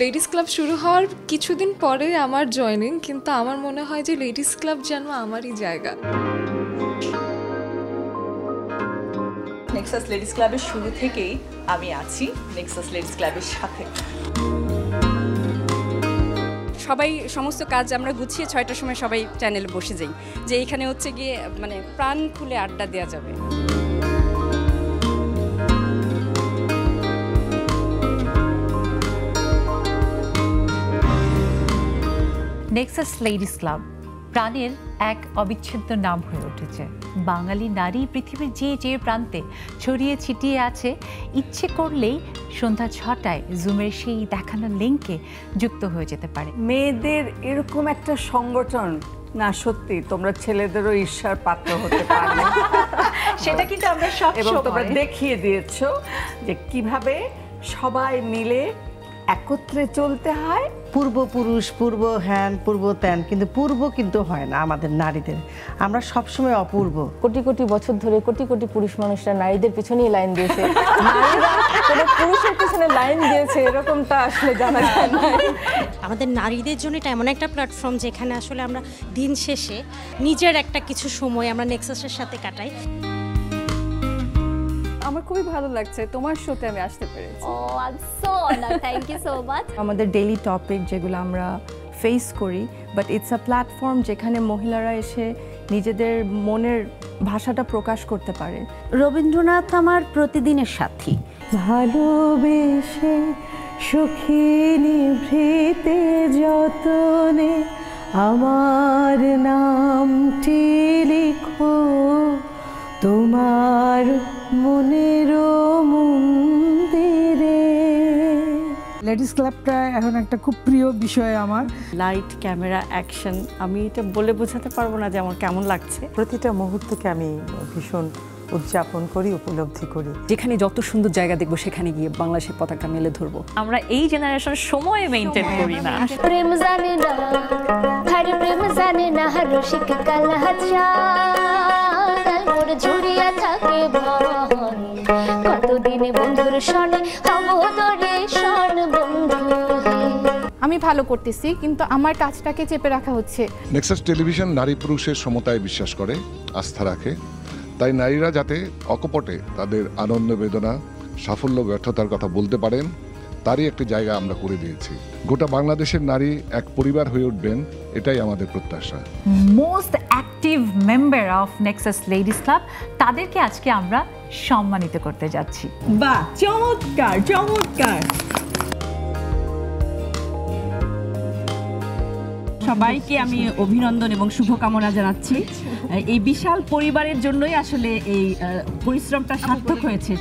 Ladies club শুরু হওয়ার কিছুদিন পরে আমার জয়েনিং, কিন্তু আমার মনে হয় যে লেডিস ক্লাব যেন আমারই জায়গা। নেক্সাস লেডিস ক্লাবের শুরু থেকেই আমি আছি নেক্সাস লেডিস ক্লাবের সাথে। সবাই সমস্ত কাজ আমরা গুছিয়ে 6টার সময় সবাই চ্যানেলে বসে যাই, যে এখানে হচ্ছে গিয়ে মানে প্রাণ খুলে আড্ডা দেওয়া যাবে। নেক্সাস লেডিস ক্লাব প্রাণের এক অবিচ্ছেদ্য নাম হয়ে উঠেছে। বাঙালি নারী পৃথিবীর যে যে প্রান্তে ছড়িয়ে ছিটিয়ে আছে, ইচ্ছে করলেই সন্ধ্যা 6টায় জুমের সেই দেখানো লিঙ্কে যুক্ত হয়ে যেতে পারে। মেয়েদের এরকম একটা সংগঠন, না সত্যি তোমরা ছেলেদেরও ঈর্ষার পাত্র হতে পারবে। সেটা কিন্তু আমরা সব এবং তোমরা দেখিয়ে দিয়েছো যে কিভাবে সবাই মিলে একত্রে চলতে হয়। পূর্বপুরুষ, পূর্ব হ্যান, পূর্ব ত্যান, কিন্তু পূর্ব কিন্তু হয় না আমাদের নারীদের। আমরা সবসময় অপূর্ব। কোটি কোটি বছর ধরে কোটি কোটি পুরুষ মানুষরা নারীদের পিছনেই লাইন দিয়েছে, নারীরা কোনো পুরুষের পিছনে লাইন দিয়েছে এরকমটা আসলে জানা যায় না। আমাদের নারীদের জন্য এটা এমন একটা প্ল্যাটফর্ম যেখানে আসলে আমরা দিন শেষে নিজের একটা কিছু সময় আমরা নেক্সাসের সাথে কাটাই। আমার খুবই ভালো লাগছে তোমার শোতে আমি আসতে পেরেছি। Oh I am so honoured, thank you so much. আমাদের ডেইলি টপিক যেগুলো আমরা ফেস করি, বাট ইটস আ প্ল্যাটফর্ম যেখানে মহিলারা এসে নিজেদের মনের ভাষাটা প্রকাশ করতে পারে। রবীন্দ্রনাথ আমার প্রতিদিনের সাথী। ভালোবেসে সুখী নিভৃতে যতনে আমার নামটি লিখো তোমার মনের মন্দিরে। লেডিস ক্লাবটা এখন একটা খুব প্রিয় বিষয় আমার। লাইট, ক্যামেরা, অ্যাকশন, আমি এটা বলে বোঝাতে পারবো না যে আমার কেমন লাগছে। প্রতিটা মুহূর্তকে আমি ভীষণ উদযাপন করি, উপলব্ধি করি। যেখানে যত সুন্দর জায়গা দেখবো সেখানে গিয়ে বাংলাদেশের পতাকা মেলে ধরবো। আমরা এই জেনারেশন সময় মেইনটেইন করি না। প্রেম জানে না, হর প্রেম জানে না, রসিক কাল হাজার মোর ঝুড়িয়া থাকে মন, কতদিন বন্ধুর শনে হব তোরে শন বন্ধু। আমি ভালো করতেছি কিন্তু আমার কাজটাকে চেপে রাখা হচ্ছে। নেক্সাস টেলিভিশন নারী পুরুষের সমতায় বিশ্বাস করে, আস্থা রাখে। তাই নারীরা যাতে অকপটে তাদের আনন্দ, বেদনা, সাফল্য, ব্যর্থতার কথা বলতে পারেন, তারই একটি জায়গা আমরা করে দিয়েছি। গোটা বাংলাদেশের নারী এক পরিবার হয়ে উঠবেন, এটাই আমাদের প্রত্যাশা। Most active member of Nexus ladies club, তাদেরকে আজকে আমরা সম্মানিত করতে যাচ্ছি। বাহ, চমৎকার চমৎকার। সবাইকে আমি অভিনন্দন এবং শুভকামনা জানাচ্ছি। এই বিশাল পরিবারের জন্যই আসলে এই পরিশ্রমটা সার্থক হয়েছে।